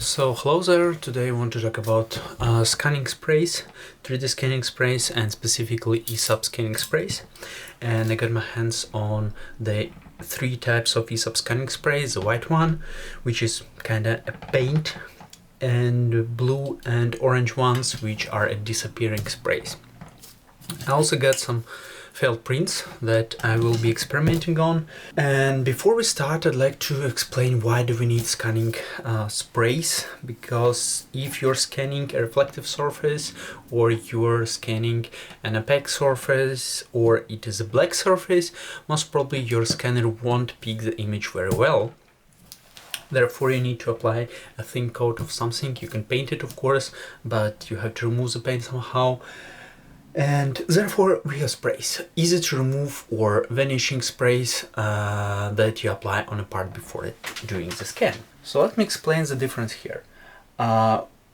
So hello there, today I want to talk about scanning sprays, 3D scanning sprays, and specifically ESUB scanning sprays. And I got my hands on the three types of ESUB scanning sprays: the white one, which is kinda a paint, and blue and orange ones, which are a disappearing sprays. I also got some failed prints that I will be experimenting on. And before we start, I'd like to explain why do we need scanning sprays, because if you're scanning a reflective surface, or you're scanning an opaque surface, or it is a black surface, most probably your scanner won't pick the image very well. Therefore, you need to apply a thin coat of something. You can paint it, of course, but you have to remove the paint somehow. And therefore we have sprays, easy to remove or vanishing sprays that you apply on a part before doing the scan. So let me explain the difference here.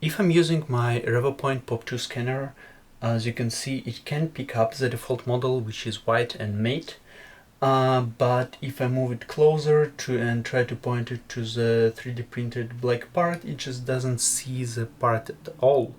If I'm using my RevoPoint Pop2 scanner, as you can see, it can pick up the default model, which is white and matte. But if I move it closer and try to point it to the 3D printed black part, it just doesn't see the part at all.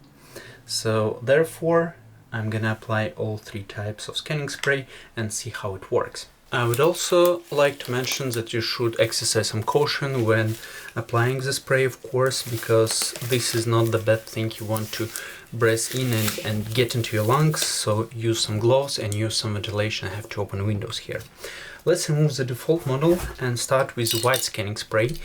So therefore, I'm gonna apply all three types of scanning spray and see how it works. I would also like to mention that you should exercise some caution when applying the spray, of course, because this is not the bad thing you want to breathe in and get into your lungs. So use some gloves and use some ventilation. I have to open windows here. Let's remove the default model and start with the white scanning spray.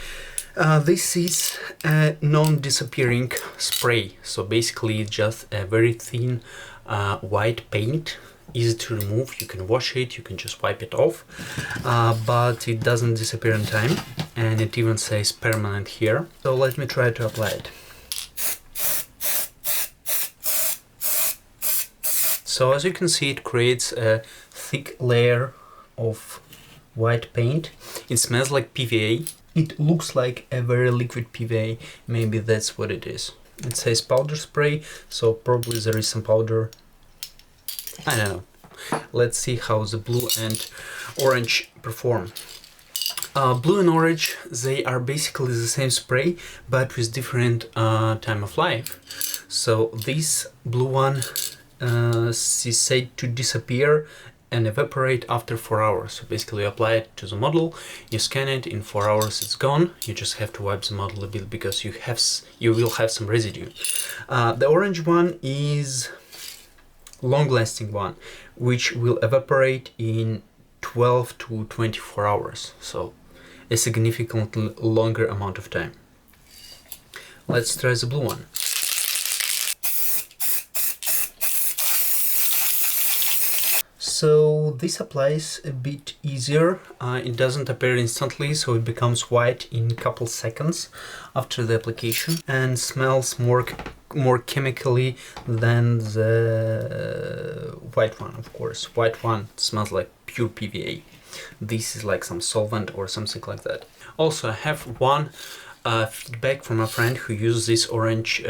This is a non-disappearing spray, so basically it's just a very thin white paint, easy to remove. You can wash it, you can just wipe it off, but it doesn't disappear in time, and it even says permanent here. So let me try to apply it. So as you can see, it creates a thick layer of white paint. It smells like PVA. It looks like a very liquid PVA, maybe that's what it is. It says powder spray, so probably there is some powder. I don't know. Let's see how the blue and orange perform. Blue and orange, they are basically the same spray, but with different time of life. So this blue one is said to disappear and evaporate after 4 hours. So basically you apply it to the model, you scan it, in 4 hours it's gone. You just have to wipe the model a bit because you will have some residue. The orange one is long-lasting one, which will evaporate in 12 to 24 hours. So a significantly longer amount of time. Let's try the blue one. So this applies a bit easier. It doesn't appear instantly, so it becomes white in a couple seconds after the application, and smells more chemically than the white one, of course. White one smells like pure PVA. This is like some solvent or something like that. Also, I have one feedback from a friend who used this orange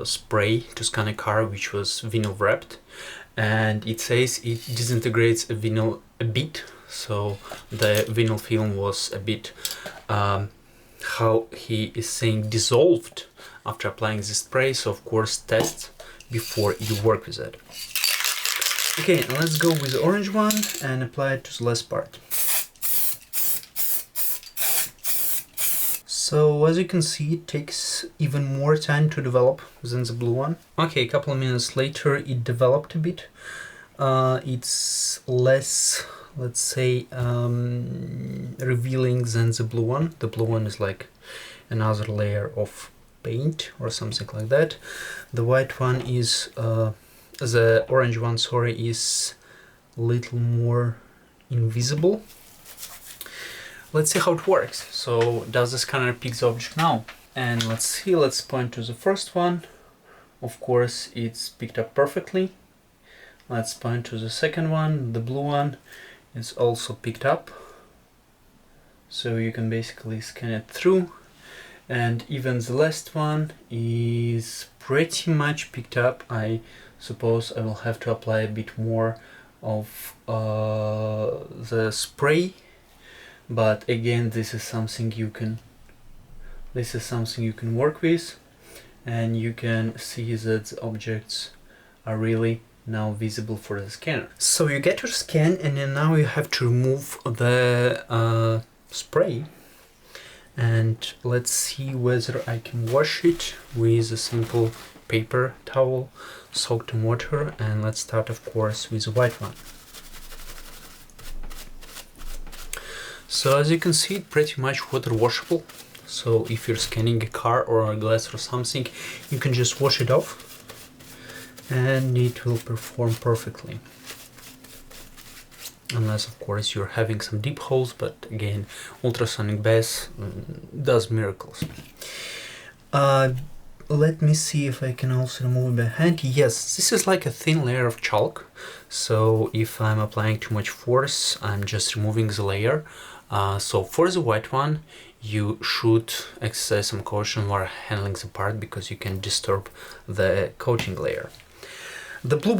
spray to scan a car which was vinyl wrapped. And it says it disintegrates a vinyl a bit, so the vinyl film was a bit, how he is saying, dissolved after applying the spray. So of course test before you work with it. Okay, let's go with the orange one and apply it to the last part. So as you can see, it takes even more time to develop than the blue one. Okay, a couple of minutes later it developed a bit. It's less, let's say, revealing than the blue one. The blue one is like another layer of paint or something like that. The white one is, the orange one, sorry, is a little more invisible. Let's see how it works. So does the scanner pick the object now? And let's see, let's point to the first one. Of course, it's picked up perfectly. Let's point to the second one, the blue one. It's also picked up. So you can basically scan it through. And even the last one is pretty much picked up. I suppose I will have to apply a bit more of the spray. But again, this is something you can this is something you can work with, and you can see that the objects are really now visible for the scanner. So you get your scan, and then now you have to remove the spray, and let's see whether I can wash it with a simple paper towel soaked in water. And let's start, of course, with a white one. So as you can see, it's pretty much water washable. So if you're scanning a car or a glass or something, you can just wash it off and it will perform perfectly. Unless, of course, you're having some deep holes, but again, ultrasonic bath does miracles. Let me see if I can also remove it by hand. Yes, this is like a thin layer of chalk. So if I'm applying too much force, I'm just removing the layer. So for the white one, you should exercise some caution while handling the part, because you can disturb the coating layer. The blue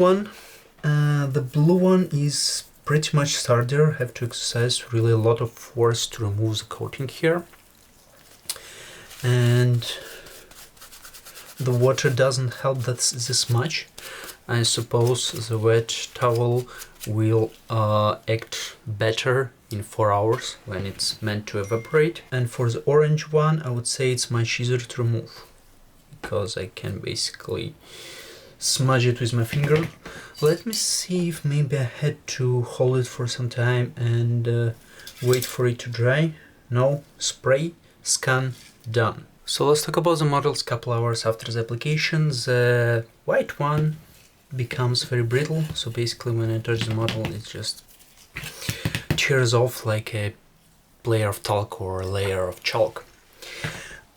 one is pretty much sturdier. Have to exercise really a lot of force to remove the coating here, and the water doesn't help this much. I suppose the wet towel will act better in 4 hours when it's meant to evaporate. And for the orange one, I would say it's much easier to remove, because I can basically smudge it with my finger. Let me see if maybe I had to hold it for some time and wait for it to dry. No, spray, scan, done. So let's talk about the models a couple hours after the application. The white one becomes very brittle, so basically when I touch the model, it just tears off like a layer of talc or a layer of chalk.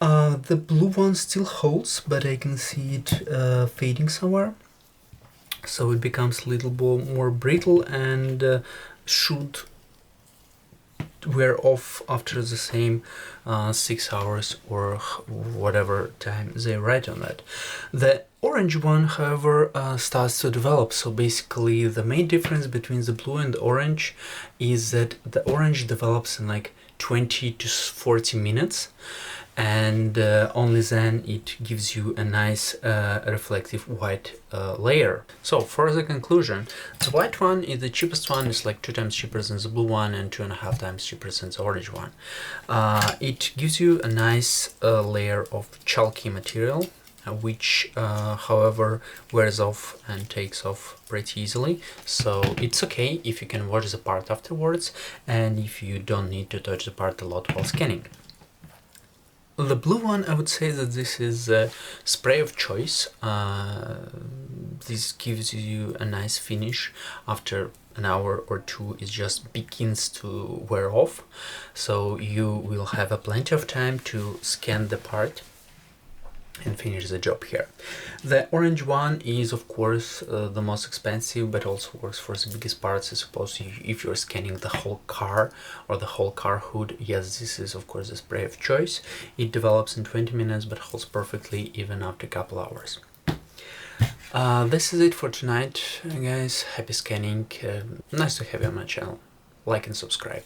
The blue one still holds, but I can see it fading somewhere, so it becomes a little bit more brittle and should wear off after the same 6 hours or whatever time they write on that. The orange one, however, starts to develop. So basically the main difference between the blue and the orange is that the orange develops in like 20 to 40 minutes, and only then it gives you a nice reflective white layer. So for the conclusion, the white one is the cheapest one. It's like 2 times cheaper than the blue one and 2.5 times cheaper than the orange one. It gives you a nice layer of chalky material, which however wears off and takes off pretty easily. So it's okay if you can wash the part afterwards, and if you don't need to touch the part a lot while scanning. The blue one, I would say that this is a spray of choice. This gives you a nice finish. After an hour or two, it just begins to wear off, so you will have plenty of time to scan the part and finish the job here. The orange one is of course the most expensive, but also works for the biggest parts. I suppose if you're scanning the whole car or the whole car hood, yes, this is of course the spray of choice. It develops in 20 minutes but holds perfectly even after a couple hours. This is it for tonight, guys. Happy scanning. Nice to have you on my channel. Like and subscribe.